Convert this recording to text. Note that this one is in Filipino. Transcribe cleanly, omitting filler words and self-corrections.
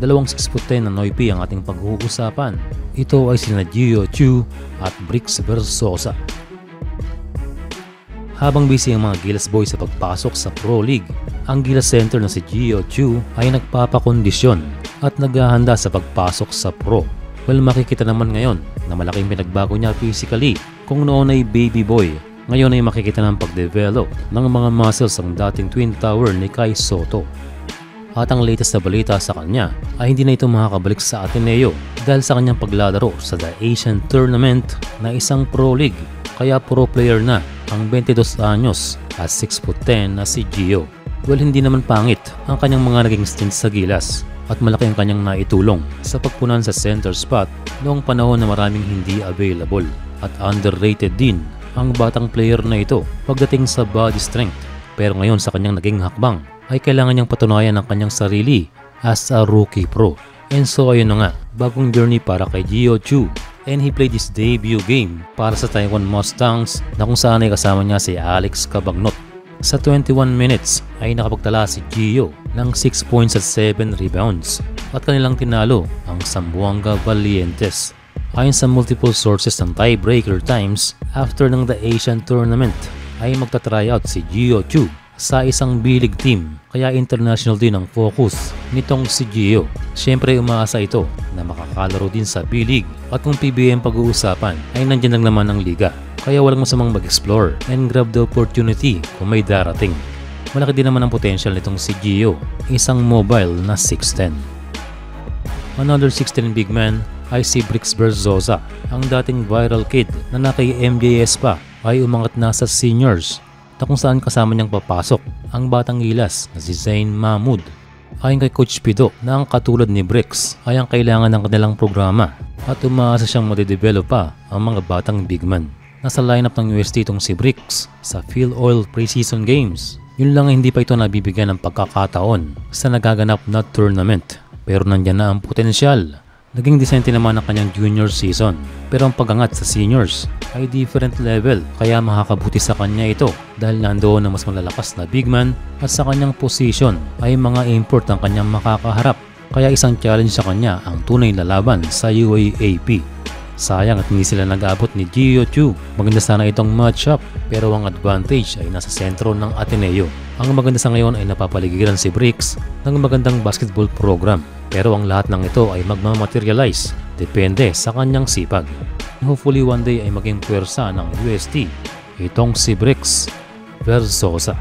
Dalawang 6'10" na Noipi ang ating pag-uusapan. Ito ay sina Gio Chu at Bricks Versosa. Habang busy ang mga Gilas boys sa pagpasok sa Pro League, ang Gilas center na si Gio Chu ay nagpapakondisyon at naghahanda sa pagpasok sa Pro. Well, makikita naman ngayon na malaking pinagbago niya physically. Kung noon ay baby boy, ngayon ay makikita ng pagdevelop ng mga muscles ang dating twin tower ni Kai Sotto. At ang latest na balita sa kanya ay hindi na ito makakabalik sa Ateneo dahil sa kanyang paglalaro sa The Asian Tournament na isang Pro League. Kaya pro player na ang 22 anyos at 6'10" na si Gio. Well, hindi naman pangit ang kanyang mga naging stints sa Gilas at malaki ang kanyang naitulong sa pagpunan sa center spot noong panahon na maraming hindi available. At underrated din ang batang player na ito pagdating sa body strength. Pero ngayon sa kanyang naging hakbang ay kailangan niyang patunayan ang kanyang sarili as a rookie pro. And so ayun na nga, bagong journey para kay Gio Chu. And he played his debut game para sa Taiwan Mustangs na kung saan ay kasama niya si Alex Cabagnot. Sa 21 minutes ay nakapagtala si Gio ng 6 points at 7 rebounds at kanilang tinalo ang Zamboanga Valientes. Ayon sa multiple sources ng tiebreaker times, after ng The Asian Tournament ay magta-tryout si Gio Chu sa isang B-League team, kaya international din ang focus nitong si Gio. Siyempre umaasa ito na makakalaro din sa B-League at kung PBM pag-uusapan ay nandyan lang naman ang liga, kaya walang masamang mag-explore and grab the opportunity kung may darating. Malaki din naman ang potential nitong si Gio, isang mobile na 6'10". Another 6'10" big man ay si Bricks Versosa. Ang dating viral kid na naki MJS pa ay umangat na sa seniors na kung saan kasama niyang papasok ang batang Gilas na si Zain Mahmoud. Ayon kay Coach Pido na ang katulad ni Bricks ay ang kailangan ng kanilang programa at umaasa siyang madedevelop pa ang mga batang big man. Nasa lineup ng UST itong si Bricks sa Phil Oil preseason games. Yun lang hindi pa ito nabibigyan ng pagkakataon sa nagaganap na tournament, pero nandyan na ang potensyal. Naging decente naman ang kanyang junior season, pero ang pagangat sa seniors ay different level, kaya makakabuti sa kanya ito dahil nandoon ang mas malalakas na big man at sa kanyang position ay mga import ang kanyang makakaharap, kaya isang challenge sa kanya ang tunay na laban sa UAAP. Sayang at hindi sila nag-abot ni Gio Chu. Maganda sana itong matchup, pero ang advantage ay nasa sentro ng Ateneo. Ang maganda sa ngayon ay napapaligiran si Bricks ng magandang basketball program, pero ang lahat ng ito ay magmamaterialize depende sa kanyang sipag. Hopefully one day ay maging puwersa ng UST itong si Bricks Versosa.